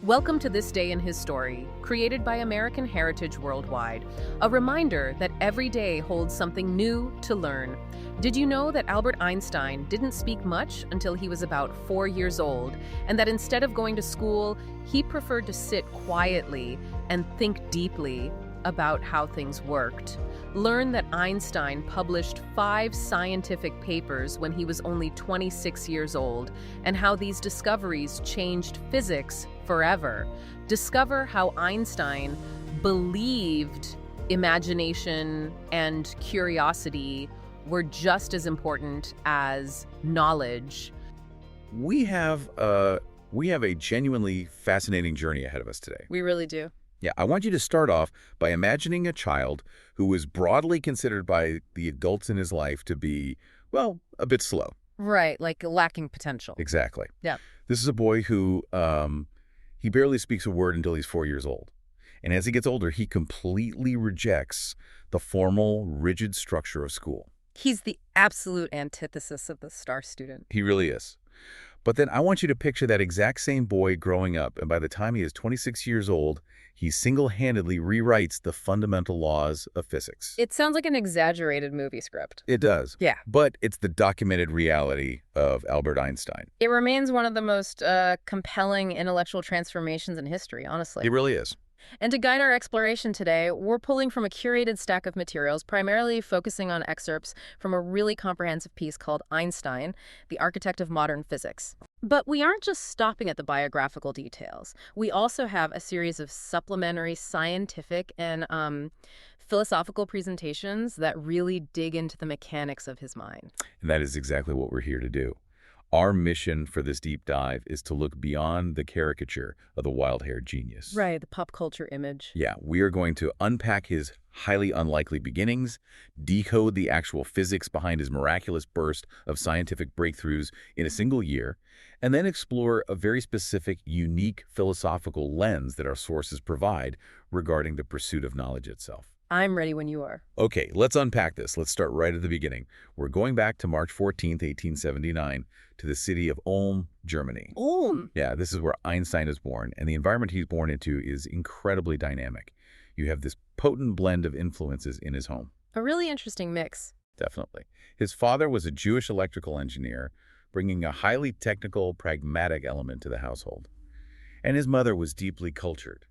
Welcome to This Day in His Story, created by American Heritage Worldwide, a reminder that every day holds something new to learn. Did you know that Albert Einstein didn't speak much until he was about 4 years old, and that instead of going to school, he preferred to sit quietly and think deeply about how things worked? Learn that Einstein published 5 scientific papers when he was only 26 years old, and how these discoveries changed physics forever. Discover how Einstein believed imagination and curiosity were just as important as knowledge. We have a genuinely fascinating journey ahead of us today. We really do. Yeah, I want you to start off by imagining a child who was broadly considered by the adults in his life to be, well, a bit slow. Right, like lacking potential. Exactly. Yeah. This is a boy who, he barely speaks a word until he's 4 years old. And as he gets older, he completely rejects the formal, rigid structure of school. He's the absolute antithesis of the star student. He really is. But then I want you to picture that exact same boy growing up, and by the time he is 26 years old, he single-handedly rewrites the fundamental laws of physics. It sounds like an exaggerated movie script. It does. Yeah. But it's the documented reality of Albert Einstein. It remains one of the most compelling intellectual transformations in history, honestly. It really is. And to guide our exploration today, we're pulling from a curated stack of materials, primarily focusing on excerpts from a really comprehensive piece called Einstein, the Architect of Modern Physics. But we aren't just stopping at the biographical details. We also have a series of supplementary scientific and philosophical presentations that really dig into the mechanics of his mind. And that is exactly what we're here to do. Our mission for this deep dive is to look beyond the caricature of the wild-haired genius. Right, the pop culture image. Yeah, we are going to unpack his highly unlikely beginnings, decode the actual physics behind his miraculous burst of scientific breakthroughs in a single year, and then explore a very specific, unique philosophical lens that our sources provide regarding the pursuit of knowledge itself. I'm ready when you are. Okay, let's unpack this. Let's start right at the beginning. We're going back to March 14th, 1879, to the city of Ulm, Germany. Ulm? Yeah, this is where Einstein is born, and the environment he's born into is incredibly dynamic. You have this potent blend of influences in his home. A really interesting mix. Definitely. His father was a Jewish electrical engineer, bringing a highly technical, pragmatic element to the household. And his mother was deeply cultured.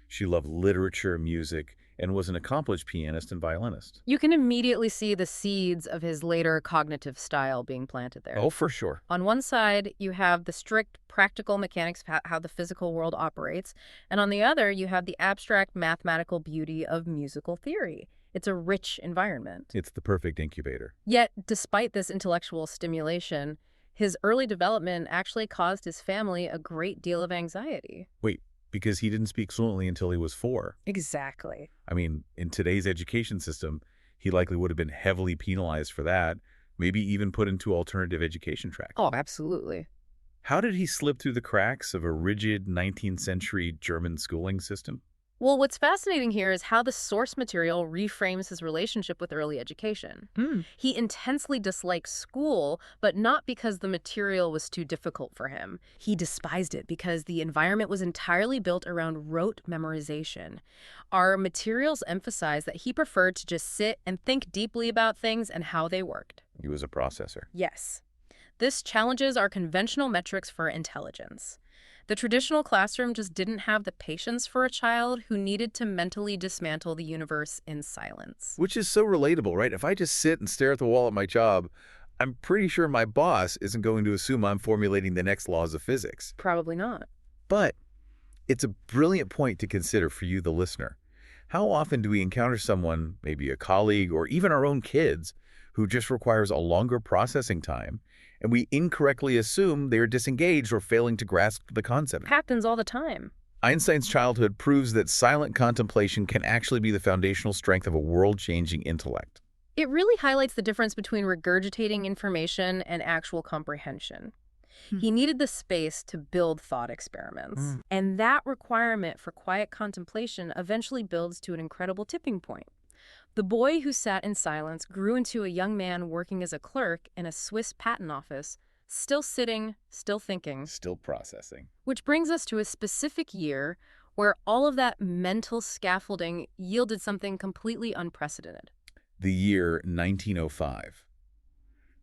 She loved literature, music, and was an accomplished pianist and violinist. You can immediately see the seeds of his later cognitive style being planted there. Oh, for sure. On one side, you have the strict practical mechanics of how the physical world operates, and on the other, you have the abstract mathematical beauty of musical theory. It's a rich environment. It's the perfect incubator. Yet, despite this intellectual stimulation, his early development actually caused his family a great deal of anxiety. Wait, because he didn't speak fluently until he was 4. Exactly. I mean, in today's education system, he likely would have been heavily penalized for that, maybe even put into alternative education tracks. Oh, absolutely. How did he slip through the cracks of a rigid 19th century German schooling system? Well, what's fascinating here is how the source material reframes his relationship with early education. He intensely disliked school, but not because the material was too difficult for him. He despised it because the environment was entirely built around rote memorization. Our materials emphasize that he preferred to just sit and think deeply about things and how they worked. He was a processor. Yes. This challenges our conventional metrics for intelligence. The traditional classroom just didn't have the patience for a child who needed to mentally dismantle the universe in silence. Which is so relatable, right? If I just sit and stare at the wall at my job, I'm pretty sure my boss isn't going to assume I'm formulating the next laws of physics. Probably not. But it's a brilliant point to consider for you, the listener. How often do we encounter someone, maybe a colleague or even our own kids, who just requires a longer processing time, and we incorrectly assume they are disengaged or failing to grasp the concept? Happens all the time. Einstein's childhood proves that silent contemplation can actually be the foundational strength of a world-changing intellect. It really highlights the difference between regurgitating information and actual comprehension. He needed the space to build thought experiments. And that requirement for quiet contemplation eventually builds to an incredible tipping point. The boy who sat in silence grew into a young man working as a clerk in a Swiss patent office Still sitting, still thinking. Still processing. Which brings us to a specific year where all of that mental scaffolding yielded something completely unprecedented. The year 1905.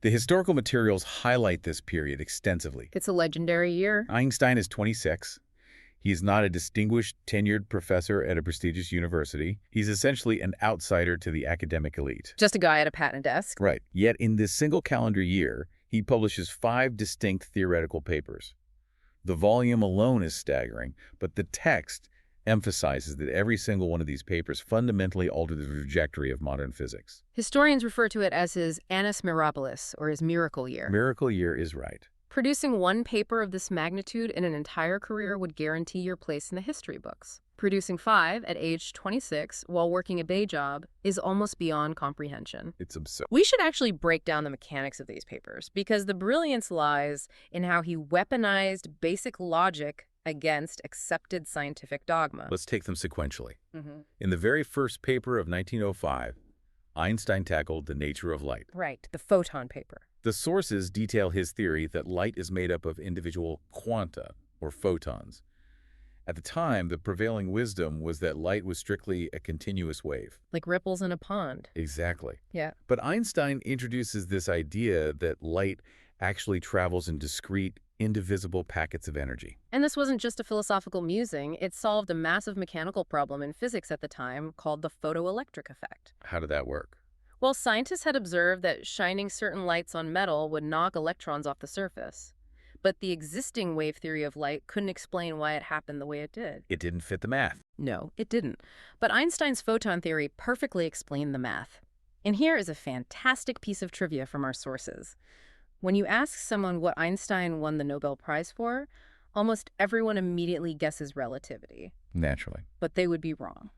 The historical materials highlight this period extensively. It's a legendary year. Einstein is 26. He is not a distinguished, tenured professor at a prestigious university. He's essentially an outsider to the academic elite. Just a guy at a patent desk. Right. Yet in this single calendar year, he publishes 5 distinct theoretical papers. The volume alone is staggering, but the text emphasizes that every single one of these papers fundamentally altered the trajectory of modern physics. Historians refer to it as his annus mirabilis, or his miracle year. Miracle year is right. Producing one paper of this magnitude in an entire career would guarantee your place in the history books. Producing 5 at age 26 while working a day job is almost beyond comprehension. It's absurd. We should actually break down the mechanics of these papers, because the brilliance lies in how he weaponized basic logic against accepted scientific dogma. Let's take them sequentially. In the very first paper of 1905, Einstein tackled the nature of light. Right, the photon paper. The sources detail his theory that light is made up of individual quanta, or photons. At the time, the prevailing wisdom was that light was strictly a continuous wave. Like ripples in a pond. Exactly. Yeah. But Einstein introduces this idea that light actually travels in discrete, indivisible packets of energy. And this wasn't just a philosophical musing. It solved a massive mechanical problem in physics at the time called the photoelectric effect. How did that work? Well, scientists had observed that shining certain lights on metal would knock electrons off the surface. But the existing wave theory of light couldn't explain why it happened the way it did. It didn't fit the math. No, it didn't. But Einstein's photon theory perfectly explained the math. And here is a fantastic piece of trivia from our sources. When you ask someone what Einstein won the Nobel Prize for, almost everyone immediately guesses relativity. Naturally. But they would be wrong.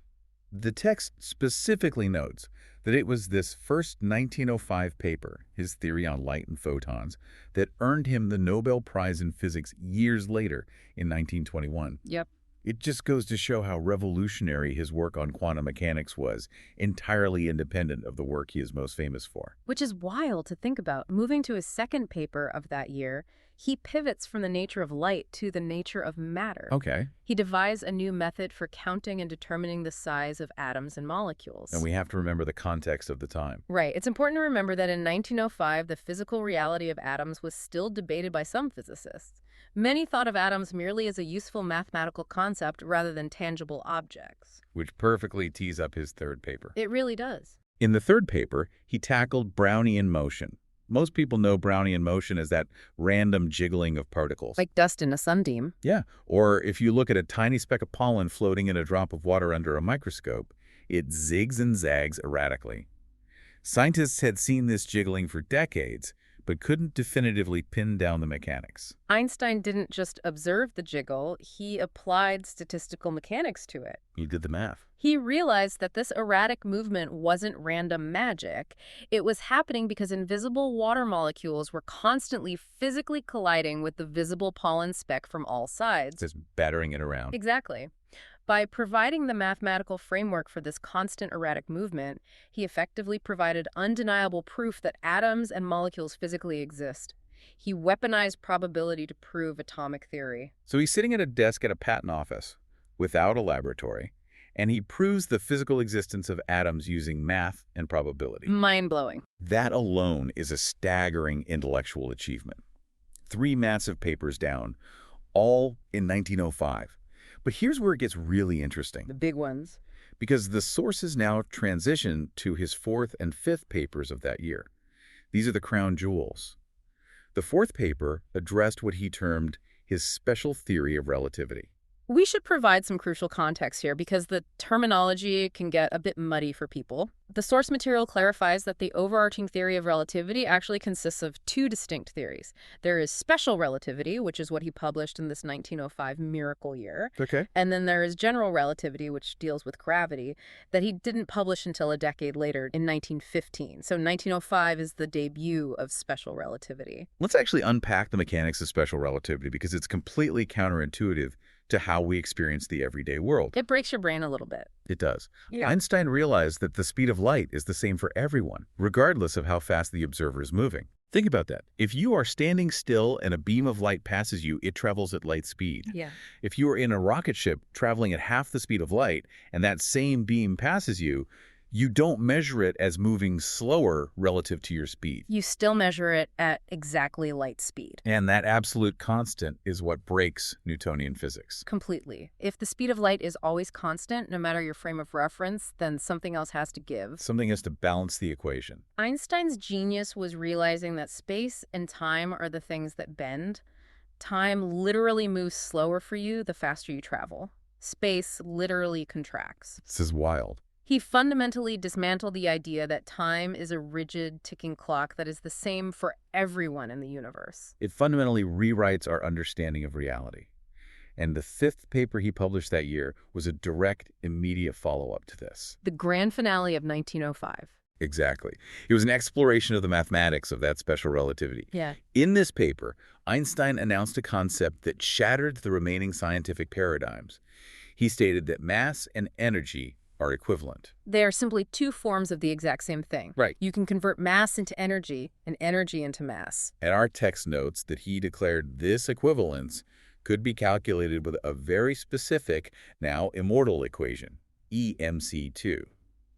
The text specifically notes that it was this first 1905 paper, his theory on light and photons, that earned him the Nobel Prize in Physics years later in 1921. Yep. It just goes to show how revolutionary his work on quantum mechanics was, entirely independent of the work he is most famous for. Which is wild to think about. Moving to his second paper of that year, he pivots from the nature of light to the nature of matter. Okay. He devised a new method for counting and determining the size of atoms and molecules. And we have to remember the context of the time. Right. It's important to remember that in 1905, the physical reality of atoms was still debated by some physicists. Many thought of atoms merely as a useful mathematical concept rather than tangible objects. Which perfectly tees up his third paper. It really does. In the third paper, he tackled Brownian motion. Most people know Brownian motion as that random jiggling of particles. Like dust in a sunbeam. Yeah, or if you look at a tiny speck of pollen floating in a drop of water under a microscope, it zigs and zags erratically. Scientists had seen this jiggling for decades, but couldn't definitively pin down the mechanics. Einstein didn't just observe the jiggle, he applied statistical mechanics to it. He did the math. He realized that this erratic movement wasn't random magic. It was happening because invisible water molecules were constantly physically colliding with the visible pollen speck from all sides. Just battering it around. Exactly. By providing the mathematical framework for this constant erratic movement, he effectively provided undeniable proof that atoms and molecules physically exist. He weaponized probability to prove atomic theory. So he's sitting at a desk at a patent office without a laboratory, and he proves the physical existence of atoms using math and probability. Mind-blowing. That alone is a staggering intellectual achievement. 3 massive papers down, all in 1905. But here's where it gets really interesting. The big ones. Because the sources now transition to his 4th and 5th papers of that year. These are the crown jewels. The 4th paper addressed what he termed his special theory of relativity. We should provide some crucial context here because the terminology can get a bit muddy for people. The source material clarifies that the overarching theory of relativity actually consists of 2 distinct theories. There is special relativity, which is what he published in this 1905 miracle year. Okay. And then there is general relativity, which deals with gravity, that he didn't publish until a decade later in 1915. So 1905 is the debut of special relativity. Let's actually unpack the mechanics of special relativity because it's completely counterintuitive to how we experience the everyday world. It breaks your brain a little bit. It does. Yeah. Einstein realized that the speed of light is the same for everyone, regardless of how fast the observer is moving. Think about that. If you are standing still and a beam of light passes you, it travels at light speed. Yeah. If you are in a rocket ship traveling at half the speed of light and that same beam passes you, you don't measure it as moving slower relative to your speed. You still measure it at exactly light speed. And that absolute constant is what breaks Newtonian physics. Completely. If the speed of light is always constant, no matter your frame of reference, then something else has to give. Something has to balance the equation. Einstein's genius was realizing that space and time are the things that bend. Time literally moves slower for you the faster you travel. Space literally contracts. This is wild. He fundamentally dismantled the idea that time is a rigid, ticking clock that is the same for everyone in the universe. It fundamentally rewrites our understanding of reality. And the fifth paper he published that year was a direct, immediate follow-up to this. The grand finale of 1905. Exactly. It was an exploration of the mathematics of that special relativity. Yeah. In this paper, Einstein announced a concept that shattered the remaining scientific paradigms. He stated that mass and energy are equivalent. They are simply two forms of the exact same thing. Right. You can convert mass into energy and energy into mass. And our text notes that he declared this equivalence could be calculated with a very specific, now immortal equation, EMC2.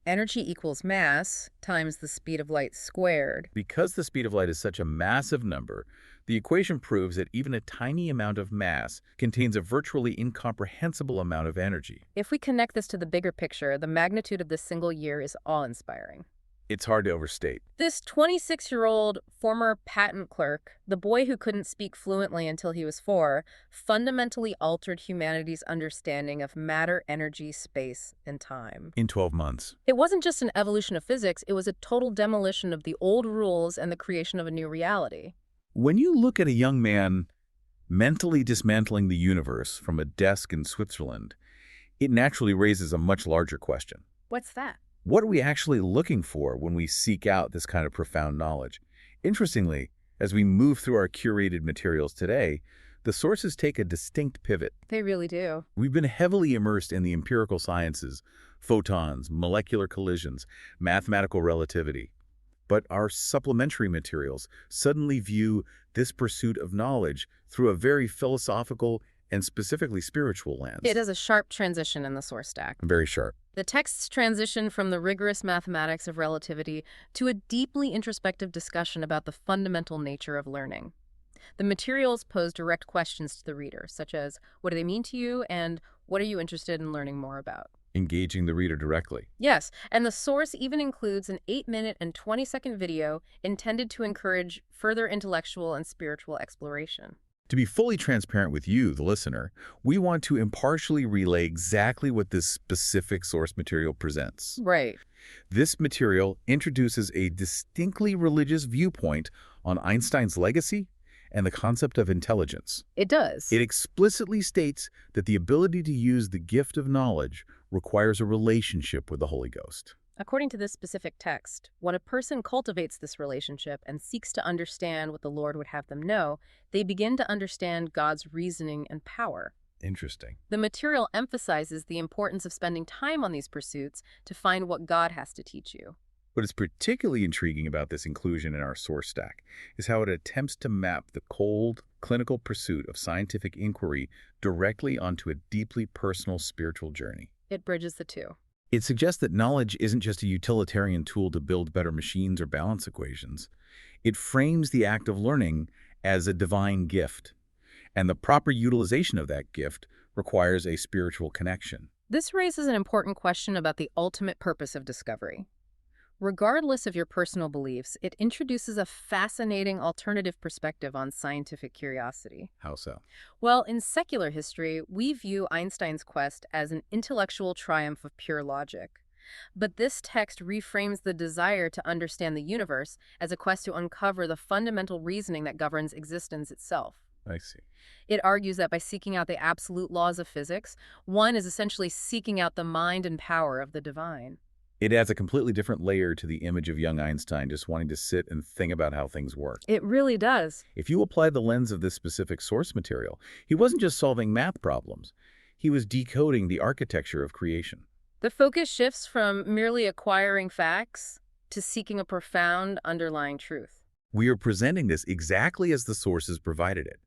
Energy equals mass times the speed of light squared. Because the speed of light is such a massive number, the equation proves that even a tiny amount of mass contains a virtually incomprehensible amount of energy. If we connect this to the bigger picture, the magnitude of this single year is awe-inspiring. It's hard to overstate. This 26-year-old former patent clerk, the boy who couldn't speak fluently until he was 4, fundamentally altered humanity's understanding of matter, energy, space, and time. In 12 months. It wasn't just an evolution of physics, it was a total demolition of the old rules and the creation of a new reality. When you look at a young man mentally dismantling the universe from a desk in Switzerland, it naturally raises a much larger question. What's that? What are we actually looking for when we seek out this kind of profound knowledge? Interestingly, as we move through our curated materials today, the sources take a distinct pivot. They really do. We've been heavily immersed in the empirical sciences, photons, molecular collisions, mathematical relativity. But our supplementary materials suddenly view this pursuit of knowledge through a very philosophical and specifically spiritual lens. It is a sharp transition in the source stack. Very sharp. The texts transition from the rigorous mathematics of relativity to a deeply introspective discussion about the fundamental nature of learning. The materials pose direct questions to the reader, such as, what do they mean to you, and what are you interested in learning more about? Engaging the reader directly. Yes, and the source even includes an 8-minute and 20-second video intended to encourage further intellectual and spiritual exploration. To be fully transparent with you, the listener, we want to impartially relay exactly what this specific source material presents. Right. This material introduces a distinctly religious viewpoint on Einstein's legacy and the concept of intelligence. It does. It explicitly states that the ability to use the gift of knowledge requires a relationship with the Holy Ghost. According to this specific text, when a person cultivates this relationship and seeks to understand what the Lord would have them know, they begin to understand God's reasoning and power. Interesting. The material emphasizes the importance of spending time on these pursuits to find what God has to teach you. What is particularly intriguing about this inclusion in our source stack is how it attempts to map the cold, clinical pursuit of scientific inquiry directly onto a deeply personal spiritual journey. It bridges the two. It suggests that knowledge isn't just a utilitarian tool to build better machines or balance equations. It frames the act of learning as a divine gift, and the proper utilization of that gift requires a spiritual connection. This raises an important question about the ultimate purpose of discovery. Regardless of your personal beliefs, it introduces a fascinating alternative perspective on scientific curiosity. How so? Well, in secular history, we view Einstein's quest as an intellectual triumph of pure logic. But this text reframes the desire to understand the universe as a quest to uncover the fundamental reasoning that governs existence itself. I see. It argues that by seeking out the absolute laws of physics, one is essentially seeking out the mind and power of the divine. It adds a completely different layer to the image of young Einstein just wanting to sit and think about how things work. It really does. If you apply the lens of this specific source material, he wasn't just solving math problems. He was decoding the architecture of creation. The focus shifts from merely acquiring facts to seeking a profound underlying truth. We are presenting this exactly as the sources provided it,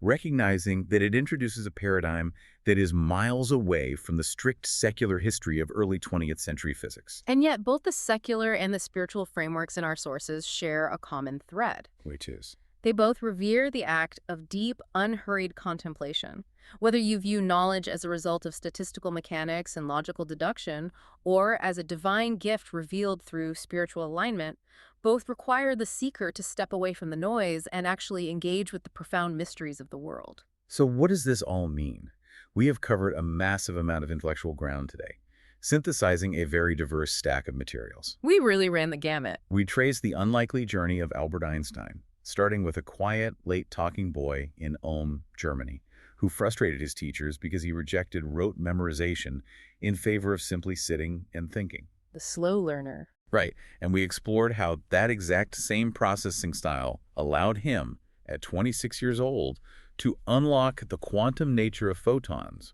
recognizing that it introduces a paradigm that is miles away from the strict secular history of early 20th century physics. And yet, both the secular and the spiritual frameworks in our sources share a common thread. Which is? They both revere the act of deep, unhurried contemplation. Whether you view knowledge as a result of statistical mechanics and logical deduction, or as a divine gift revealed through spiritual alignment, both require the seeker to step away from the noise and actually engage with the profound mysteries of the world. So what does this all mean? We have covered a massive amount of intellectual ground today, synthesizing a very diverse stack of materials. We really ran the gamut. We traced the unlikely journey of Albert Einstein, starting with a quiet, late-talking boy in Ulm, Germany, who frustrated his teachers because he rejected rote memorization in favor of simply sitting and thinking. The slow learner. Right, and we explored how that exact same processing style allowed him, at 26 years old, to unlock the quantum nature of photons,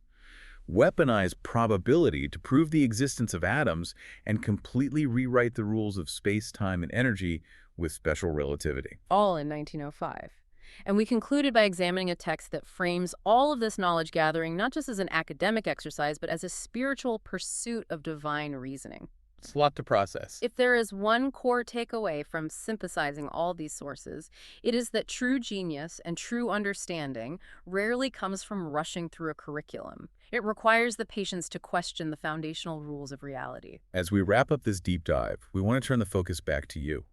weaponize probability to prove the existence of atoms, and completely rewrite the rules of space, time, and energy with special relativity. All in 1905. And we concluded by examining a text that frames all of this knowledge gathering not just as an academic exercise, but as a spiritual pursuit of divine reasoning. It's a lot to process. If there is one core takeaway from synthesizing all these sources, it is that true genius and true understanding rarely comes from rushing through a curriculum. It requires the patience to question the foundational rules of reality. As we wrap up this deep dive, we want to turn the focus back to you.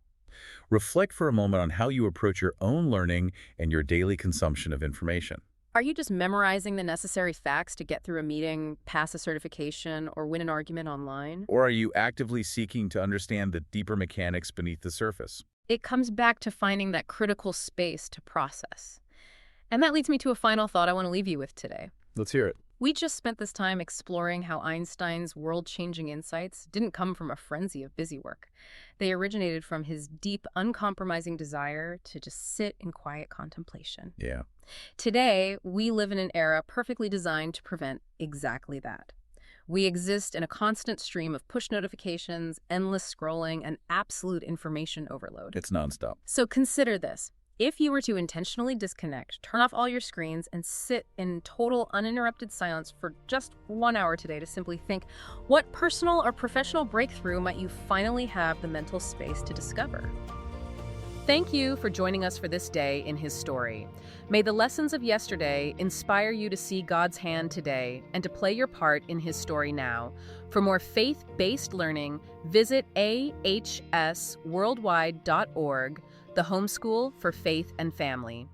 Reflect for a moment on how you approach your own learning and your daily consumption of information. Are you just memorizing the necessary facts to get through a meeting, pass a certification, or win an argument online? Or are you actively seeking to understand the deeper mechanics beneath the surface? It comes back to finding that critical space to process. And that leads me to a final thought I want to leave you with today. Let's hear it. We just spent this time exploring how Einstein's world-changing insights didn't come from a frenzy of busy work. They originated from his deep, uncompromising desire to just sit in quiet contemplation. Yeah. Today, we live in an era perfectly designed to prevent exactly that. We exist in a constant stream of push notifications, endless scrolling, and absolute information overload. It's nonstop. So consider this. If you were to intentionally disconnect, turn off all your screens, and sit in total uninterrupted silence for just 1 hour today to simply think, what personal or professional breakthrough might you finally have the mental space to discover? Thank you for joining us for this day in his story. May the lessons of yesterday inspire you to see God's hand today and to play your part in his story now. For more faith-based learning, visit ahsworldwide.org, the homeschool for faith and family.